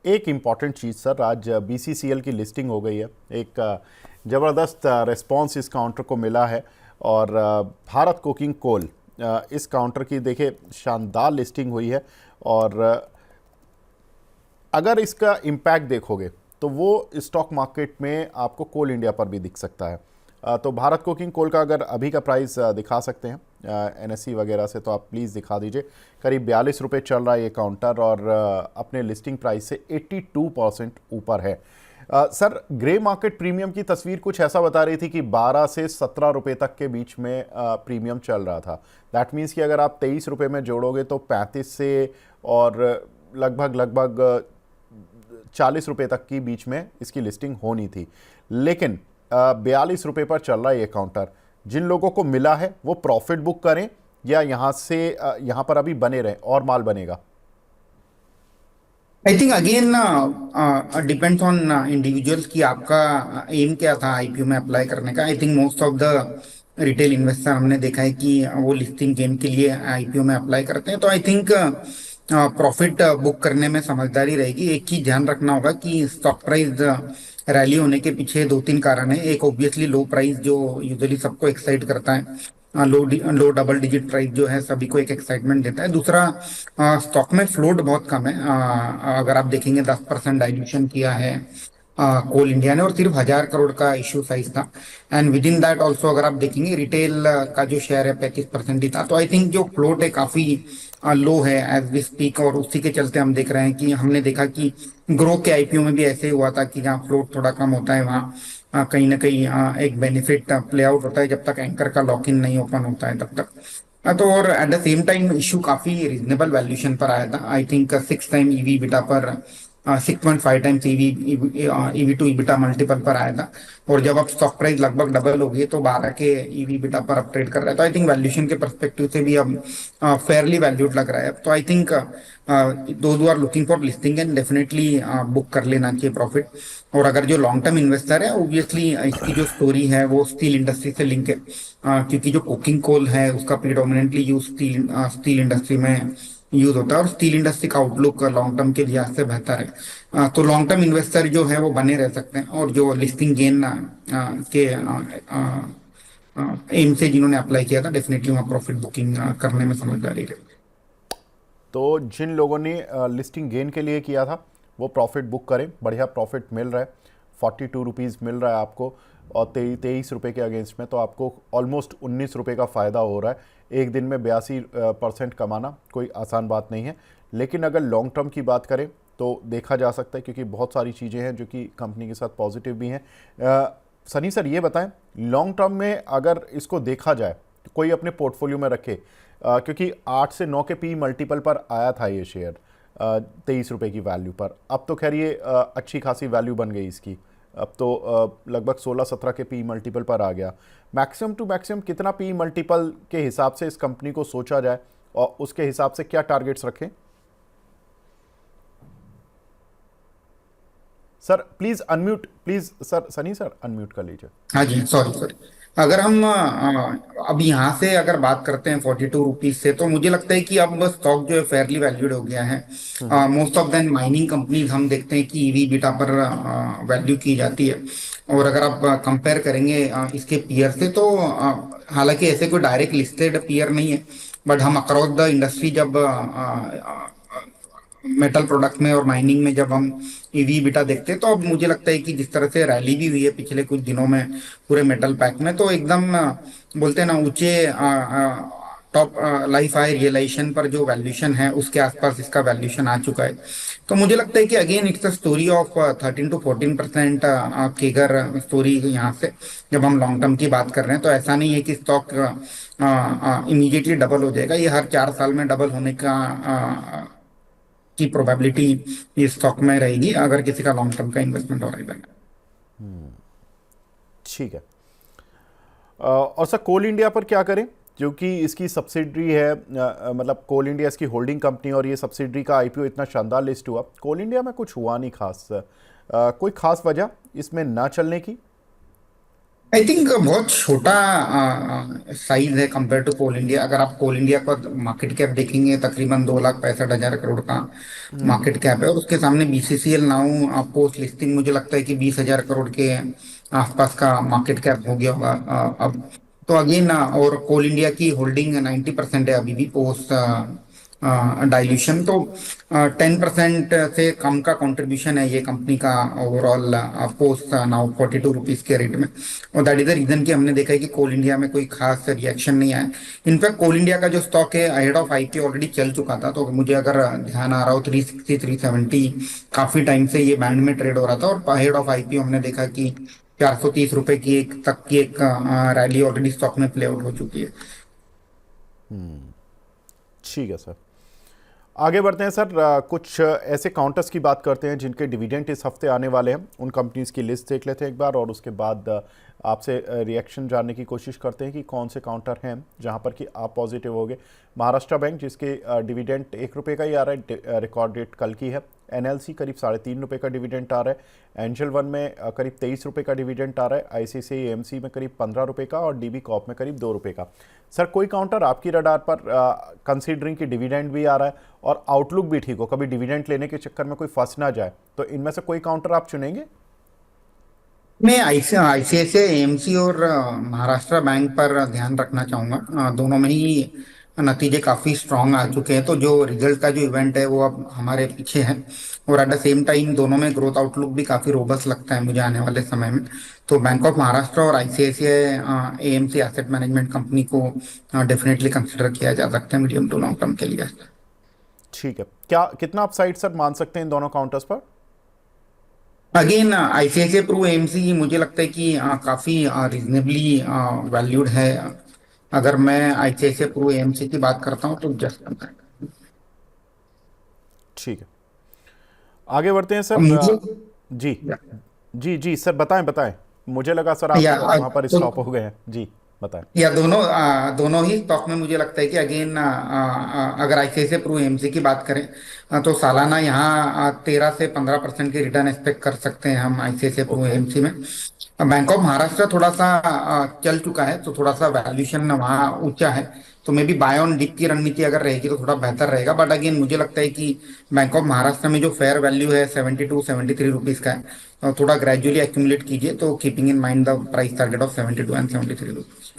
एक इम्पॉर्टेंट चीज़ सर, आज बीसीसीएल की लिस्टिंग हो गई है। एक ज़बरदस्त रिस्पांस इस काउंटर को मिला है और भारत कोकिंग कोल इस काउंटर की देखिए शानदार लिस्टिंग हुई है। और अगर इसका इम्पैक्ट देखोगे तो वो स्टॉक मार्केट में आपको कोल इंडिया पर भी दिख सकता है। तो भारत कोकिंग कोल का अगर अभी का प्राइस दिखा सकते हैं एनएससी वगैरह से, तो आप प्लीज़ दिखा दीजिए। करीब 42 रुपये चल रहा है ये काउंटर और अपने लिस्टिंग प्राइस से 82% ऊपर है। सर, ग्रे मार्केट प्रीमियम की तस्वीर कुछ ऐसा बता रही थी कि 12 से 17 रुपये तक के बीच में प्रीमियम चल रहा था। दैट मीन्स कि अगर आप 23 रुपये में जोड़ोगे तो 35 से और लगभग 40 रुपये तक की बीच में इसकी लिस्टिंग होनी थी। लेकिन 42 रुपये पर चल रहा है ये काउंटर। जिन लोगों को मिला है वो प्रॉफिट बुक करें या यहाँ से यहाँ पर अभी बने रहें और माल बनेगा? I think again depends on individuals कि आपका एम क्या था आईपीओ में अप्लाई करने का। I think most of the retail investor हमने देखा है कि वो लिस्टिंग गेन के लिए आईपीओ में अप्लाई करते हैं। तो आई थिंक प्रॉफिट बुक करने में समझदारी रहेगी। एक चीज ध्यान रखना होगा कि स्टॉक प्राइस रैली होने के पीछे दो तीन कारण है। एक ऑब्वियसली लो प्राइस जो यूजुअली सबको एक्साइट करता है, लो डबल डिजिट प्राइस जो है सभी को एक एक्साइटमेंट देता है। दूसरा, स्टॉक में फ्लोट बहुत कम है। अगर आप देखेंगे 10% डाइल्यूशन किया है कोल इंडिया ने और सिर्फ 1,000 करोड़ का इश्यू साइज था। And with in that also अगर आप देखेंगे रिटेल का जो शेयर है 35% ही था। तो आई थिंक जो फ्लोट है काफी लो है एज वी स्पीक, और उसी के चलते हम देख रहे हैं कि हमने देखा कि ग्रो के आईपीओ में भी ऐसे ही हुआ था कि जहाँ फ्लोट थोड़ा कम होता है वहाँ कहीं ना कहीं एक बेनिफिट प्ले आउट होता है जब तक एंकर का लॉक इन नहीं ओपन होता है तब तक। तो और at the same time issue काफी रीजनेबल वैल्यूएशन पर आया था। I think 6 time EV EBITDA पर 6.5 times EV EV to EBITDA multiple पर आया था। और जब अब स्टॉक प्राइस लगभग डबल हो गई तो 12 के ईवी बिटा पर अब ट्रेड कर रहा है। तो आई थिंक वैल्यूएशन के परस्पेक्टिव से भी अब फेयरली वैल्यूड लग रहा है। तो I think those are looking for listing and definitely book कर लेना चाहिए प्रॉफिट। और अगर जो लॉन्ग टर्म इन्वेस्टर है ऑब्वियसली इसकी जो स्टोरी है वो स्टील इंडस्ट्री से लिंक है, क्योंकि जो कोकिंग कोल है उसका प्रिडोमिनेटली यूज स्टील इंडस्ट्री में यूज होता है और स्टील इंडस्ट्री का आउटलुक लॉन्ग टर्म के लिहाज से बेहतर है। तो लॉन्ग टर्म इन्वेस्टर जो है वो बने रह सकते हैं। और जो लिस्टिंग गेन के एम से जिन्होंने अप्लाई किया था डेफिनेटली वहाँ प्रॉफिट बुकिंग करने में समझदारी रहे। तो जिन लोगों ने लिस्टिंग गेन के लिए किया था वो प्रॉफिट बुक करें, बढ़िया प्रॉफिट मिल रहा है। 42 रुपीज़ मिल रहा है आपको और 23 रुपये के अगेंस्ट में तो आपको ऑलमोस्ट 19 रुपये का फ़ायदा हो रहा है। एक दिन में 82% कमाना कोई आसान बात नहीं है। लेकिन अगर लॉन्ग टर्म की बात करें तो देखा जा सकता है, क्योंकि बहुत सारी चीज़ें हैं जो कि कंपनी के साथ पॉजिटिव भी हैं। सनी सर, ये बताएं, लॉन्ग टर्म में अगर इसको देखा जाए तो कोई अपने पोर्टफोलियो में रखे, क्योंकि 8 से 9 के पी मल्टीपल पर आया था ये शेयर 23 रुपये की वैल्यू पर। अब तो खैर ये अच्छी खासी वैल्यू बन गई इसकी। अब तो लगभग 16-17 के पी मल्टीपल पर आ गया। मैक्सिमम टू मैक्सिमम कितना पी मल्टीपल के हिसाब से इस कंपनी को सोचा जाए और उसके हिसाब से क्या टारगेट्स रखें? Sir please unmute, please sir, Sunny sir unmute कर लीजिए। हाँ जी, सॉरी सॉरी। अगर हम अब यहाँ से अगर बात करते हैं 42 रुपीज से, तो मुझे लगता है कि अब स्टॉक जो है फेयरली वैल्यूड हो गया है। Most of then mining companies हम देखते हैं कि ईवी बीटा पर वैल्यू की जाती है। और अगर आप कंपेयर करेंगे इसके पीयर से तो हालांकि ऐसे कोई डायरेक्ट लिस्टेड पीयर नहीं है, बट हम अक्रॉस द इंडस्ट्री जब मेटल प्रोडक्ट में और माइनिंग में जब हम ईवी बीटा देखते हैं तो अब मुझे लगता है कि जिस तरह से रैली भी हुई है पिछले कुछ दिनों में पूरे मेटल पैक में, तो एकदम बोलते हैं ना ऊंचे टॉप लाइफ हाई रियलाइजेशन पर जो वैल्यूएशन है उसके आसपास इसका वैल्यूएशन आ चुका है। तो मुझे लगता है कि again it's a story of 13 to 14% केगर स्टोरी यहाँ से। जब हम लॉन्ग टर्म की बात कर रहे हैं तो ऐसा नहीं है कि स्टॉक इमीडिएटली डबल हो जाएगा। ये हर 4 साल में डबल होने का की प्रोबेबिलिटी इस स्टॉक में रहेगी अगर किसी का लॉन्ग टर्म का इन्वेस्टमेंट हो रहा है। ठीक है। और सर कोल इंडिया पर क्या करें, क्योंकि इसकी सब्सिडरी है, मतलब कोल इंडिया इसकी होल्डिंग कंपनी और ये सब्सिडरी का आईपीओ इतना शानदार लिस्ट हुआ। कोल इंडिया में कुछ हुआ नहीं खास, कोई खास वजह इसमें ना चलने की? आई थिंक बहुत छोटा साइज है कंपेयर टू कोल इंडिया। अगर आप कोल इंडिया का मार्केट कैप देखेंगे, तकरीबन 2,65,000 करोड़ का मार्केट कैप है, और उसके सामने बीसीसीएल नाउ पोस्ट लिस्टिंग मुझे लगता है कि 20,000 करोड़ के आसपास का मार्केट कैप हो गया होगा अब। तो अगेन, और कोल इंडिया की होल्डिंग 90% है अभी भी पोस्ट डाइल्यूशन। तो 10% से कम का कंट्रीब्यूशन है ये कंपनी का ओवरऑल पोस्ट नाउ 42 रुपीज के रेट में। और दैट इज द रीजन कि हमने देखा है कि कोल इंडिया में कोई खास रिएक्शन नहीं आया। इनफैक्ट कोल इंडिया का जो स्टॉक है अहेड ऑफ आईपीओ ऑलरेडी चल चुका था, तो मुझे अगर ध्यान आ रहा हो 360 370 काफी टाइम से ये बैंड में ट्रेड हो रहा था, और अहेड ऑफ आईपीओ हमने देखा कि 430 रुपए की एक तक की एक रैली ऑलरेडी स्टॉक में प्ले आउट हो चुकी है। ठीक है सर, आगे बढ़ते हैं सर। कुछ ऐसे काउंटर्स की बात करते हैं जिनके डिविडेंड इस हफ्ते आने वाले हैं। उन कंपनीज की लिस्ट देख लेते हैं एक बार, और उसके बाद आपसे रिएक्शन जानने की कोशिश करते हैं कि कौन से काउंटर हैं जहां पर कि आप पॉजिटिव होगे। महाराष्ट्र बैंक, जिसके डिविडेंड 1 रुपये का ही आ रहा है, रिकॉर्ड डेट कल की है। एनएलसी करीब 3.5 रुपये का डिविडेंड आ रहा है। एंजल वन में करीब 23 रुपये का डिविडेंड आ रहा है। आईसीआईसीआई एएमसी में करीब 15 रुपये का, और डीबी कॉप में करीब 2 रुपये का। सर, कोई काउंटर आपकी रडार पर, कंसीडरिंग कि डिविडेंड भी आ रहा है और आउटलुक भी ठीक हो, कभी डिविडेंड लेने के चक्कर में कोई फंस ना जाए, तो इनमें से कोई काउंटर आप चुनेंगे? मैं आईसीआईसीआई एएमसी और महाराष्ट्र बैंक पर ध्यान रखना चाहूंगा। दोनों में ही नतीजे काफी स्ट्रांग आ चुके हैं, तो जो रिजल्ट का जो इवेंट है वो अब हमारे पीछे है। और एट द सेम टाइम दोनों में ग्रोथ आउटलुक भी काफी रोबस्ट लगता है मुझे आने वाले समय में। तो बैंक ऑफ महाराष्ट्र और ICICI AMC asset management company को डेफिनेटली कंसिडर किया जा सकता है मीडियम टू लॉन्ग टर्म के लिए। ठीक है, क्या कितना अपसाइड सर मान सकते हैं इन दोनों काउंटर्स पर? अगेन आईसीआईसीआई प्रू एएमसी मुझे लगता है कि काफी रीजनेबली वैल्यूड है। अगर मैं आईसीआईसीआई प्रू एएमसी की बात करता हूँ तो जस्ट ठीक है, आगे बढ़ते हैं सर। मुझे जी जी जी सर, बताएं बताएं। मुझे लगा सर आप या वहां पर तो स्टॉप हो गए हैं। जी बताएं। या दोनों ही स्टॉक में मुझे लगता है कि अगेन अगर आईसीआईसीआई प्रू एएमसी की बात करें, तो सालाना यहाँ 13 से 15% की रिटर्न एक्सपेक्ट कर सकते हैं हम आईसीआईसीआई प्रू ओके। एएमसी में। बैंक ऑफ महाराष्ट्र थोड़ा सा चल चुका है, तो थोड़ा सा वैल्यूएशन वहाँ ऊंचा है। तो maybe buy on dip की रणनीति अगर रहेगी तो थोड़ा बेहतर रहेगा। बट अगेन मुझे लगता है कि बैंक ऑफ महाराष्ट्र में जो फेयर वैल्यू है 72-73 रुपीज का है, थोड़ा ग्रेजुअली एक्यूमुलेट कीजिए, तो keeping in mind the price target of 72 and 73 rupees.